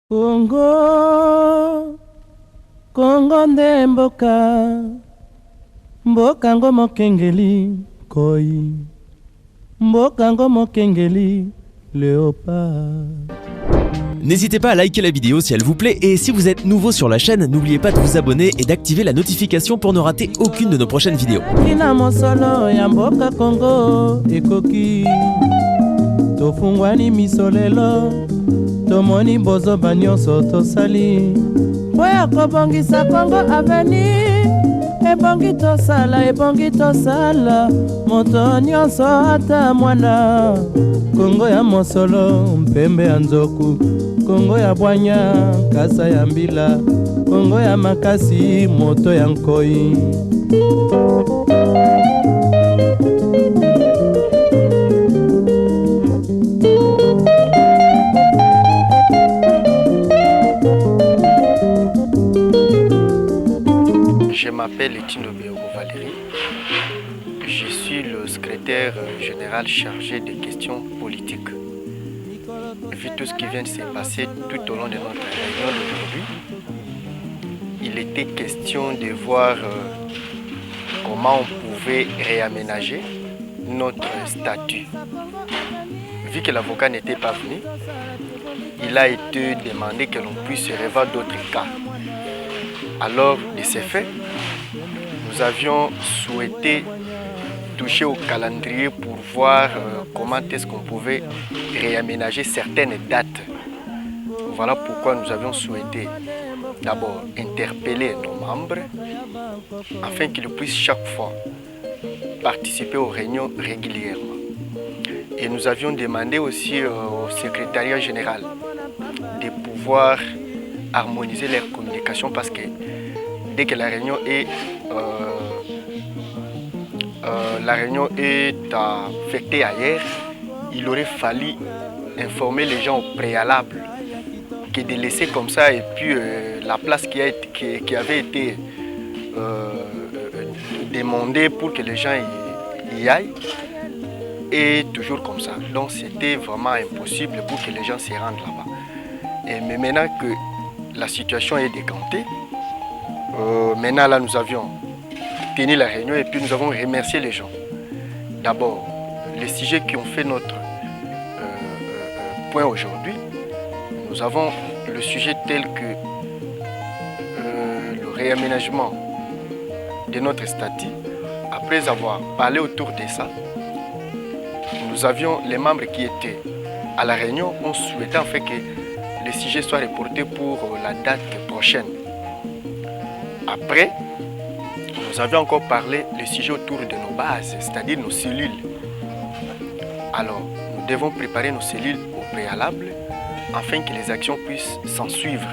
Congo, Congo nde mboka, mboka ngo mokengeli koi, mboka ngo mokengeli léopard. N'hésitez pas à liker la vidéo si elle vous plaît et si vous êtes nouveau sur la chaîne, n'oubliez pas de vous abonner et d'activer la notification pour ne rater aucune de nos prochaines vidéos. Kina mosolo ya mboka Congo ekoki, tofungwani misolelo, tomoni bozoba nyonso tosali, oya kobongisa Congo avenir, ebongi tosala, moto nyonso ata mwana. Congo ya mosolo mpembe ya nzoku, Congo ya bwanya kasa ya mbila, Congo ya makasi moto ya nkoi. Je m'appelle Etienne Béogo Valérie. Je suis le secrétaire général chargé des questions politiques. Vu tout ce qui vient de se passer tout au long de notre réunion d'aujourd'hui, il était question de voir comment on pouvait réaménager notre statut. Vu que l'avocat n'était pas venu, il a été demandé que l'on puisse revoir d'autres cas. Alors, de ce fait, nous avions souhaité toucher au calendrier pour voir comment est-ce qu'on pouvait réaménager certaines dates. Voilà pourquoi nous avions souhaité d'abord interpeller nos membres afin qu'ils puissent chaque fois participer aux réunions régulièrement. Et nous avions demandé aussi au secrétariat général de pouvoir harmoniser leur communication parce que dès que la réunion est affectée ailleurs, il aurait fallu informer les gens au préalable que de laisser comme ça et puis la place qui avait été demandée pour que les gens y aillent est toujours comme ça. Donc c'était vraiment impossible pour que les gens se rendent là-bas. Mais maintenant que la situation est décantée, maintenant là nous avions tenu la réunion et puis nous avons remercié les gens. D'abord, les sujets qui ont fait notre point aujourd'hui, nous avons le sujet tel que le réaménagement de notre statut. Après avoir parlé autour de ça, nous avions les membres qui étaient à la réunion, on souhaitait en fait que le sujet soit reporté pour la date prochaine. Après, nous avions encore parlé le sujet autour de nos bases, c'est-à-dire nos cellules. Alors, nous devons préparer nos cellules au préalable afin que les actions puissent s'en suivre.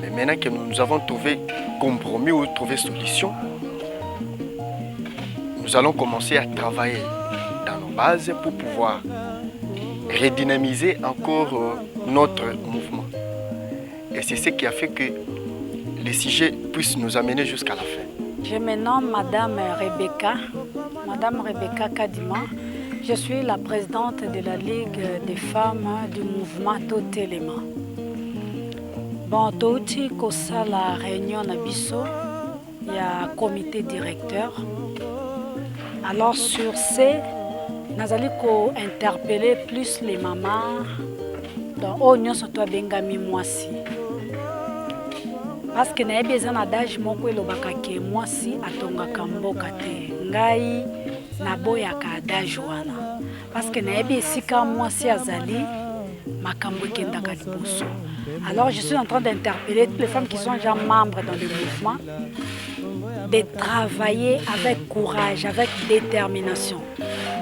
Mais maintenant que nous avons trouvé compromis ou trouvé solution, nous allons commencer à travailler dans nos bases pour pouvoir redynamiser encore notre mouvement. Et c'est ce qui a fait que les sujets puissent nous amener jusqu'à la fin. Je me nomme Madame Rebecca Kadima. Je suis la présidente de la Ligue des femmes du mouvement Totelema. Bon, touti kosa la réunion Nabiso, il y a un comité directeur. Alors sur ce, nous allons interpeller plus les mamans dans l'Union Soto Bengami Mwasi. Parce que nous avons besoin d'âge moko elobaka ke mwasi atongaka mboka te. Ngai naboyaka adage wana. Parce que nous avons esika mwasi azali makambo ekendaka liboso. Alors je suis en train d'interpeller toutes les femmes qui sont déjà membres dans le mouvement de travailler avec courage, avec détermination,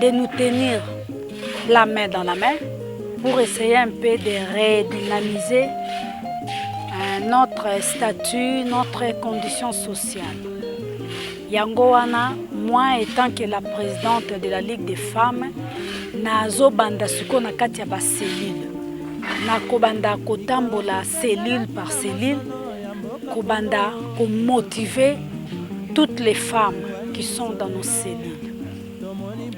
de nous tenir la main dans la main pour essayer un peu de redynamiser notre statut, notre condition sociale. Yango wana, moi étant que la présidente de la Ligue des femmes, nazo banda suko na kati ya ba cellule. Na kobanda kotambola cellule par cellule, kobanda ko motiver toutes les femmes qui sont dans nos cellules.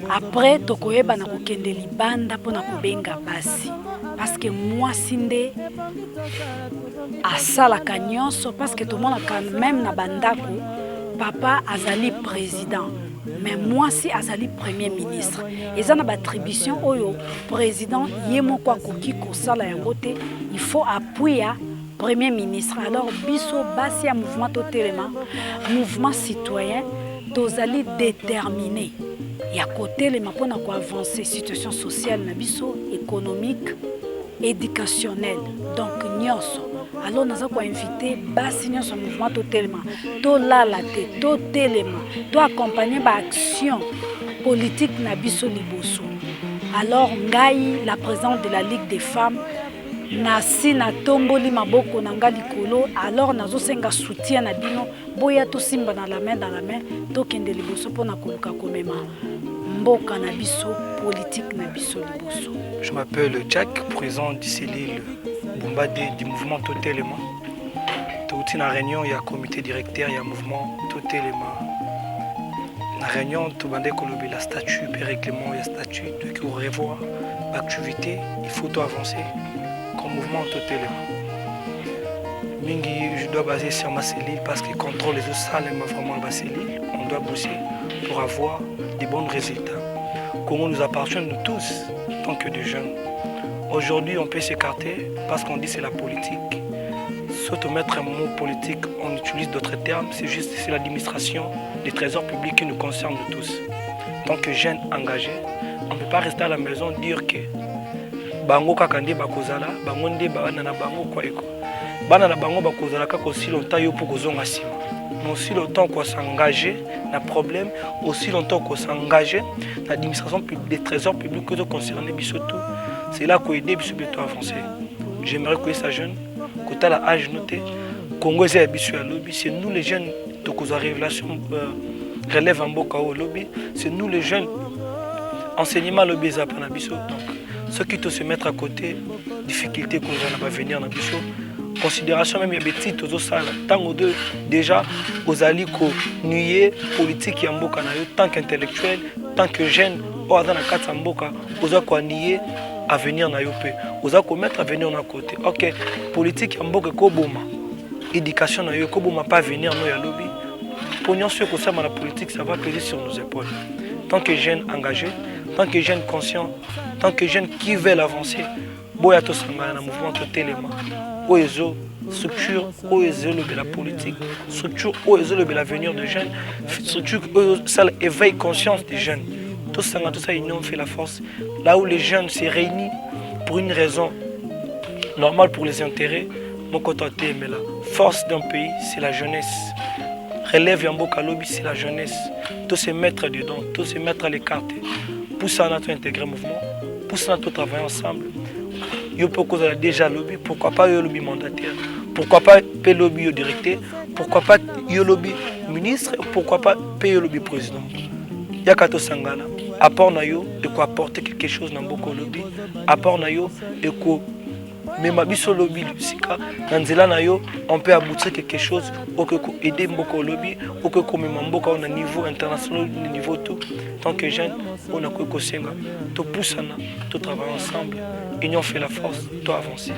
Après tokoyeba na kokende libanda pona kobenga basi. parce que mwasi nde asalaka nyonso, parce que tomonaka même na bandako papa azali président mais mwasi azali premier ministre. Eza na battribution oyo président ye moko akoki kosala yango te, il faut appuyer premier ministre. Alors biso basi ya mouvement totelema mouvement citoyen tozali déterminé ya kotelema mpona koavancer situation sociale na biso, économique, éducationnelle, donc nyonso. Alors nous avons invité basi nyonso mouvement totelema tolala te totelema to accompagner ba action politique na biso liboso. Alors ngai la présidente de la Ligue des femmes nasi na tomboli maboko na nga likolo, alors nazo senga soutien na bino boya to simba na la main to kende liboso pona koluka komema mboka na biso politique na biso liboso. Je m'appelle Jack, président du cellule Bombadé du mouvement Totelema. Tout une réunion, il y a comité directeur, il y a mouvement Totelema. La réunion, tout le monde a la statut, le règlement, il y a statut, il faut revoir l'activité, il faut tout avancer comme mouvement Totelema. Mingi, je dois baser sur ma cellule parce qu'il contrôle les autres salles, mais vraiment ma cellule. On doit bosser pour avoir des bons résultats. Comment nous appartient nous tous, tant que des jeunes. Aujourd'hui, on peut s'écarter parce qu'on dit c'est la politique. Sauf mettre un mot politique, on utilise d'autres termes. C'est juste c'est l'administration des trésors publics qui nous concerne tous. Tant que jeunes engagés, on ne peut pas rester à la maison et dire que bango kakande bakozala, bango nde banana bango kwa eko. Banana bango bakozala kako aussi longtemps yo pour kozonga sima. Mais aussi longtemps qu'on s'engager dans le problème, aussi longtemps qu'on s'engager dans l'administration des trésors publics que nous concernons surtout. C'est là qu'on aide à avancer. J'aimerais que ces jeunes, quand à l'âge noté, Congo est habitué à lobby, c'est nous les jeunes qui la révélation relève en boca au lobby, c'est nous les jeunes enseignement lobby à Panabiso. Donc ceux qui doivent se mettre à côté, difficultés qu'on va venir dans Biso, considération même il y a des titres aux salles, tant aux deux déjà aux alliés nuyer politique et en boca tant qu'intellectuel, tant que jeune, au hasard dans quatre en boca, aux quoi nier à venir na yopé, aux a mettre à venir à côté. Ok, politique en boca koboma, éducation na yo koboma pas venir no ya lobby. Pognon sûr que ça la politique ça va peser sur nos épaules. Tant que jeunes engagés, tant que jeunes conscients, tant que jeunes qui veulent avancer, boya to sangana mouvement Totelema. Oezo structure oezo le la politique, structure oezo le l'avenir des jeunes, structure ça éveille conscience des jeunes. Tout ça, union fait la force. Là où les jeunes se réunissent pour une raison normale pour les intérêts, mon côté mais la force d'un pays, c'est la jeunesse. Relève Yamboka Lobby, c'est la jeunesse. Tous se mettre dedans, tous se mettre à l'écart. Pousser à notre intégré mouvement, pousser à notre travailler ensemble. Yo pourquoi déjà lobby, pourquoi pas yo lobby mandataire, pourquoi pas le lobby directeur, pourquoi pas yo lobby ministre, pourquoi pas yo lobby président. Yakato Sangana, apport na yo et quoi apporter quelque chose dans beaucoup lobby, apport na yo et quoi même abisso lobby sika nanzela na yo on peut aboutir quelque chose au que aider beaucoup lobby au que comme mboka on a niveau international niveau tout tant que jeune on a quoi senga to poussana to travailler ensemble union fait la force to avancer.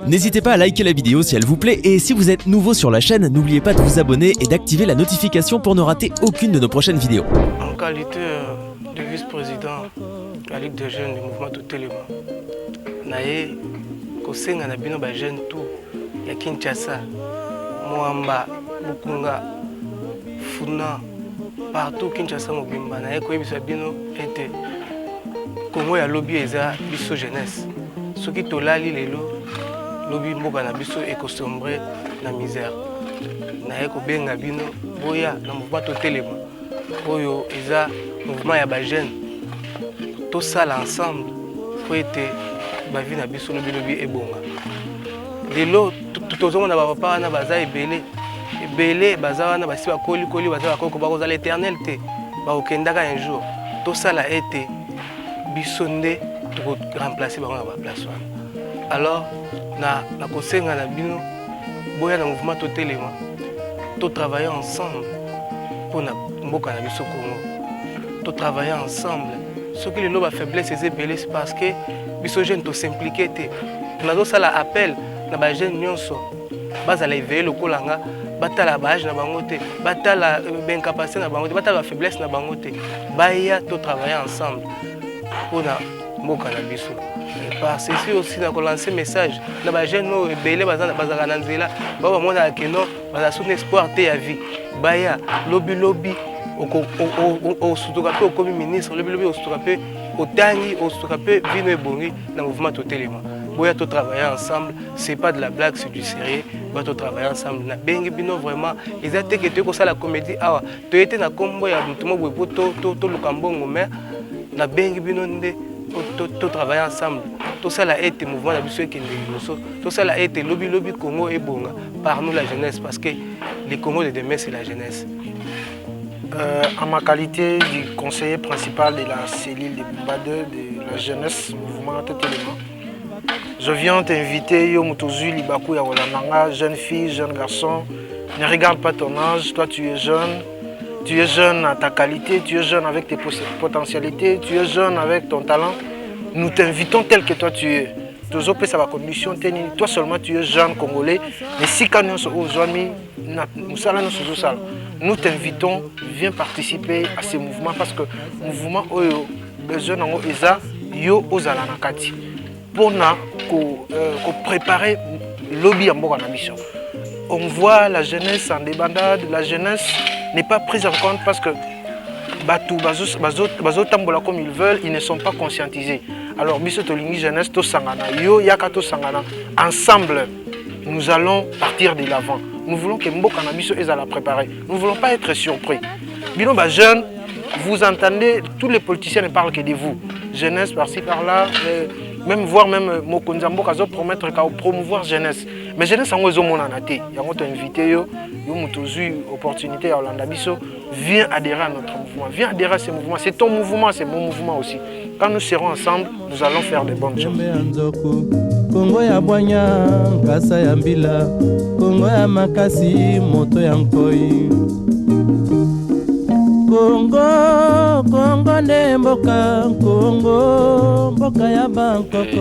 N'hésitez pas à liker la vidéo si elle vous plaît et si vous êtes nouveau sur la chaîne, n'oubliez pas de vous abonner et d'activer la notification pour ne rater aucune de nos prochaines vidéos. En qualité de vice-président de la Ligue des jeunes du mouvement Totelema, naye kosenga na bino ba jeune tout ya Kinshasa, Moamba, Bukunga, Funa, partout Kinshasa mobimba naye koyebisa bino ete Congo ya lobby eza biso jeunesse. Soki tolali lelo lobby mboka na biso ekosombre na misère. Naye kobenga bino boya na mouvement Totelema. Oyo eza mouvement ya ba jeune. Tosala ensemble po ete ba vie na biso lobby ebonga. Lelo tozomona ba papa na baza ebele baza wana basi bakoli baza bakoko bakoza l'éternel te. Ba okendaka un jour. Tosala ete biso nde to remplacer bango na ba place wana. Alors na kosenga na bino boya na mouvement Totelema to travailler ensemble pour na mboka na biso Congo. To travailler ensemble Ce qui est la faiblesse, c'est parce que les jeunes sont impliqués. Nous avons l'appel dans les jeunes. Nous avons éveillé le colanga. Batala bâche na bangote, batala incapacité na bangote, batala faiblesse na bangote. Baya to travailler ensemble pour na mboka na biso. Parce que aussi na ko lancer message na ba jeune no ebele bazana bazaka nzela, ba mona keno baza son espoir te ya vie. Baya lobby au sutuka pe au comme ministre, lobby au sutuka pe au tangi au sutuka pe vino ebongi na mouvement totalement. Boya to travailler ensemble, c'est pas de la blague, c'est du sérieux. Boya to travailler ensemble. Na bengi bino vraiment, ils ont été que tu ça la comédie. Ah, tu étais na combo ya mutumo bwepo to lukambongo mais na bengi bino nde to travailler ensemble. Tout ça là été mouvement la biso qui est tout ça là été lobby Congo et bonga par nous la jeunesse parce que les Congo de demain c'est la jeunesse. En ma qualité du conseiller principal de la cellule de Bumba 2 de la jeunesse mouvement totalement. Je viens t'inviter, yo Mutuzu Libaku ya Rolandanga, jeune fille, jeune garçon. Ne regarde pas ton âge, toi tu es jeune à ta qualité, tu es jeune avec tes potentialités, tu es jeune avec ton talent. Nous t'invitons tel que toi tu es. Toi seulement tu es jeune congolais, mais si quand nous t'invitons, viens participer à ce mouvement parce que le mouvement les jeunes yo ozala nakati. Pour préparer le lobby en mission. On voit la jeunesse en débandade, la jeunesse n'est pas prise en compte parce que comme ils veulent, ils ne sont pas conscientisés. Alors, Biso Tolingi Jeunesse, Tosangana, Yo Yaka Tosangana, ensemble, nous allons partir de l'avant. Nous voulons que Mboka Nabiso ait à la préparer. Nous ne voulons pas être surpris. Bino, jeunes, vous entendez, tous les politiciens ne parlent que de vous. Jeunesse par-ci, par-là. Même voir Mokonzambo Kazo promettre qu'à promouvoir jeunesse. Mais jeunesse en ozo monanate. Yango to invité yo mutuzu opportunité à Hollanda Biso, viens adhérer à notre mouvement. Viens adhérer à ce mouvement. C'est ton mouvement, c'est mon mouvement aussi. Quand nous serons ensemble, nous allons faire de bonnes choses. Kongo ya Bwanya, Kasa ya Mbila, Kongo ya Makasi, Moto ya Nkoi.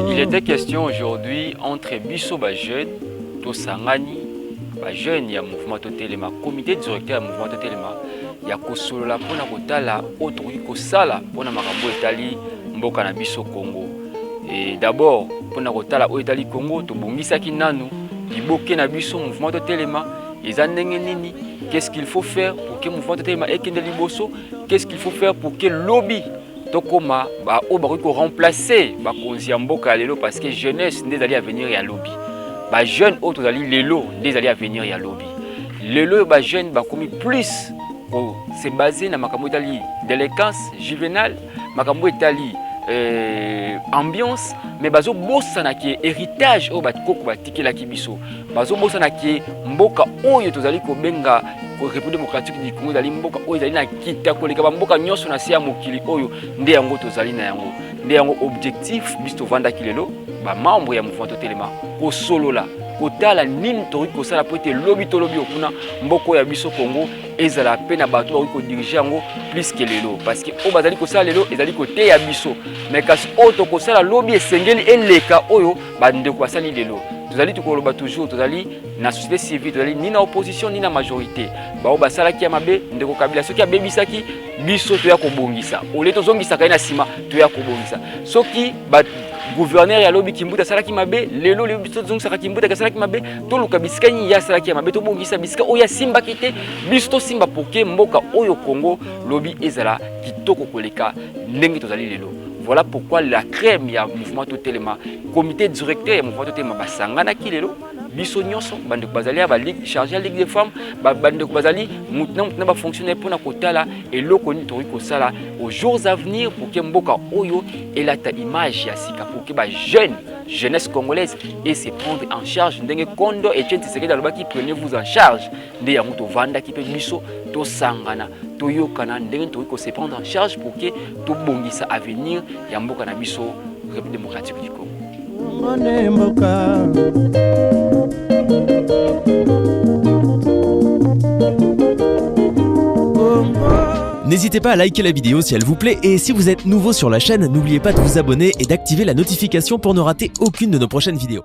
Il était question aujourd'hui entre Biso Bajeune, Tosangani, Bajeune, il y a mouvement Totelema, comité directeur du mouvement Totelema, il y a Kosolola Pona Kotala, autre Kosala, Pona Makambo Itali, Mboka na Biso Congo. Et d'abord, Pona Kotala au Itali Congo, Tobongisa Kinanu, Liboke na Biso, mouvement Totelema, les Andengenini. Qu'est-ce qu'il faut faire pour que le mouvement Totelema ait un liboso? Qu'est-ce qu'il faut faire pour que le lobby Tokoma remplacer Mboka lelo parce que jeunesse n'est allé à venir à lobby. Ba jeune autres allé lelo n'est allé à venir à lobby. Lelo ba jeune ba commis plus c'est basé na makambo itali délinquance juvénale, makambo itali ambiance mais bazo bosana ki héritage o batkoko batikela kibiso bazo bosana ki mboka oyo tozali ko benga République démocratique du Congo dali mboka oyo dali na kita koleka ba mboka nyonso na sia mokili oyo nde yango tozali na yango nde yango objectif biso vanda kilelo ba membre ya mouvement Totelema ko solola kotala nini tori ko sala po ete lobby to lobby okuna mboko ya biso Congo ezala pe na bato ba ko diriger yango plus que lelo parce que o bazali ko sala lelo ezali ko te ya biso mais kasi auto ko sala lobby esengeli eleka oyo ba ndeko basali lelo tozali tukoloba toujours tozali na société civile tozali ni na opposition ni na majorité ba o basala ki ya mabe ndeko kabila soki abebisaki biso to ya kobongisa ole tozongisa kai na sima to ya kobongisa soki ba gouverneur ya lobi kimbuta salaki mabe lelo le biso zongisa kimbuta ka salaki mabe to luka biskani ya salaki mabe to bongisa biska oya simba kite biso to simba poke mboka oyo Congo lobi ezala kitoko koleka ndenge tozali lelo. Voilà pourquoi la crème ya mouvement Totelema comité directeur ya mouvement Totelema basangana kilelo biso nyonso bande bazali ba ligue chargé la ligue des femmes bande bazali mutna ba fonctionner pour na kotala et loko ni tori ko sala aux jours à venir pour que mboka oyo elata image ya sika pour que ba jeunesse congolaise et se prendre en charge ndenge kondo et Etienne Tshisekedi alobaki prenez-vous en charge nde ya muto vanda ki pe biso to sangana to yokana ndenge tori ko se prendre en charge pour que to bongisa avenir ya mboka na biso République démocratique du Congo. N'hésitez pas à liker la vidéo si elle vous plaît et si vous êtes nouveau sur la chaîne, n'oubliez pas de vous abonner et d'activer la notification pour ne rater aucune de nos prochaines vidéos.